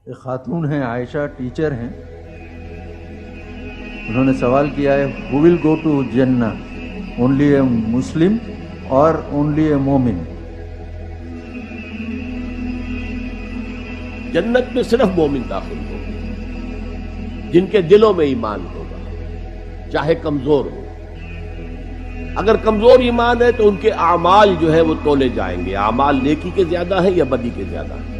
ایک خاتون ہیں عائشہ، ٹیچر ہیں، انہوں نے سوال کیا ہے ہو ول گو ٹو جنہ، اونلی اے مسلم اور اونلی اے مومن؟ جنت میں صرف مومن داخل ہوگا جن کے دلوں میں ایمان ہوگا، چاہے کمزور ہو۔ اگر کمزور ایمان ہے تو ان کے اعمال جو ہے وہ تولے جائیں گے، اعمال نیکی کے زیادہ ہیں یا بدی کے زیادہ ہیں۔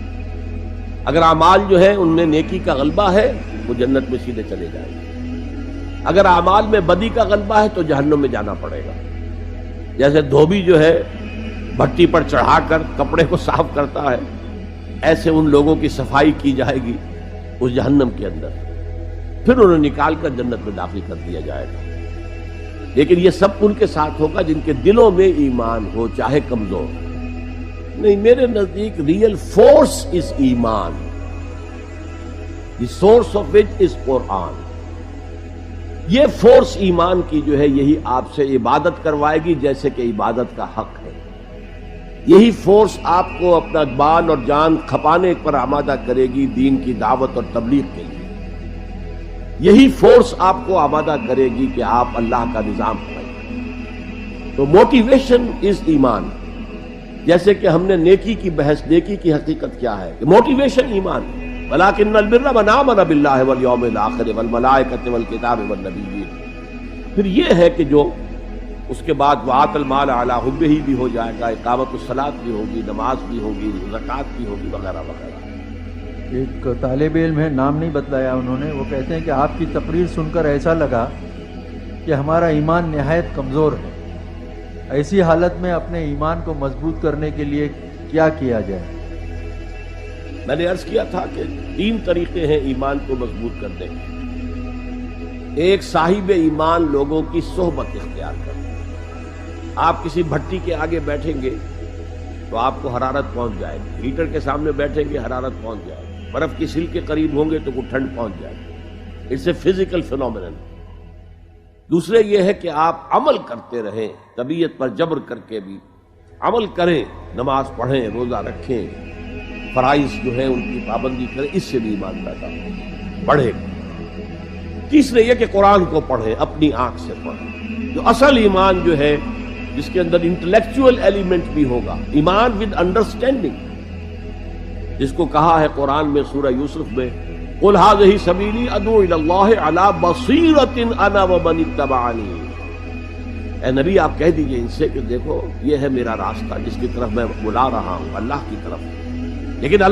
اگر اعمال جو ہے ان میں نیکی کا غلبہ ہے وہ جنت میں سیدھے چلے جائیں گے، اگر اعمال میں بدی کا غلبہ ہے تو جہنم میں جانا پڑے گا۔ جیسے دھوبی جو ہے بھٹی پر چڑھا کر کپڑے کو صاف کرتا ہے، ایسے ان لوگوں کی صفائی کی جائے گی اس جہنم کے اندر، پھر انہیں نکال کر جنت میں داخل کر دیا جائے گا۔ لیکن یہ سب ان کے ساتھ ہوگا جن کے دلوں میں ایمان ہو، چاہے کمزور۔ نہیں، میرے نزدیک ریئل فورس از ایمان، دی سورس آف وچ از قرآن۔ یہ فورس ایمان کی جو ہے یہی آپ سے عبادت کروائے گی جیسے کہ عبادت کا حق ہے۔ یہی فورس آپ کو اپنا بال اور جان کھپانے پر آمادہ کرے گی دین کی دعوت اور تبلیغ کے لیے۔ یہی فورس آپ کو آمادہ کرے گی کہ آپ اللہ کا نظام پائیں۔ تو موٹیویشن از ایمان۔ جیسے کہ ہم نے نیکی کی بحث، نیکی کی حقیقت کیا ہے کہ موٹیویشن ایمان ہے۔ وَلَٰكِنَّ الْبِرَّ مَنْ آمَنَ بِاللَّهِ وَالْيَوْمِ الْآخِرِ وَالْمَلَائِكَةِ وَالْكِتَابِ وَالنَّبِيِّينَ۔ پھر یہ ہے کہ جو اس کے بعد وَآتَ الْمَالَ عَلَىٰ حُبِّهِ بھی ہو جائے گا، اقامت الصلاۃ بھی ہوگی، نماز بھی ہوگی، زکوٰۃ بھی ہوگی، وغیرہ وغیرہ۔ ایک طالب علم ہے، نام نہیں بتلایا انہوں نے، وہ کہتے ہیں کہ آپ کی تقریر سن کر ایسا لگا کہ ہمارا ایمان نہایت کمزور ہے، ایسی حالت میں اپنے ایمان کو مضبوط کرنے کے لیے کیا کیا جائے؟ میں نے عرض کیا تھا کہ 3 طریقے ہیں ایمان کو مضبوط کرنے کے۔ ایک، صاحب ایمان لوگوں کی صحبت اختیار کرنا۔ آپ کسی بھٹی کے آگے بیٹھیں گے تو آپ کو حرارت پہنچ جائے گی، ہیٹر کے سامنے بیٹھیں گے حرارت پہنچ جائے گی، برف کی سیل کے قریب ہوں گے تو کوئی ٹھنڈ پہنچ جائے گی۔ It's a physical phenomenon. دوسرے یہ ہے کہ آپ عمل کرتے رہیں، طبیعت پر جبر کر کے بھی عمل کریں، نماز پڑھیں، روزہ رکھیں، فرائض جو ہیں ان کی پابندی کریں، اس سے بھی ایمان پیدا ہو، بڑھے گا۔ تیسرے یہ کہ قرآن کو پڑھیں، اپنی آنکھ سے پڑھیں۔ جو اصل ایمان جو ہے جس کے اندر انٹلیکچوئل ایلیمنٹ بھی ہوگا، ایمان ود انڈرسٹینڈنگ، جس کو کہا ہے قرآن میں سورہ یوسف میں قُلْ هَٰذِهِ سَبِيلِي أَدْعُو إِلَى اللَّهِ عَلَىٰ بَصِيرَةٍ أَنَا وَمَنِ اتَّبَعَنِي۔ اے نبی آپ کہہ دیجئے ان سے کہ دیکھو یہ ہے میرا راستہ جس کی طرف میں بلا رہا ہوں، اللہ کی طرف، لیکن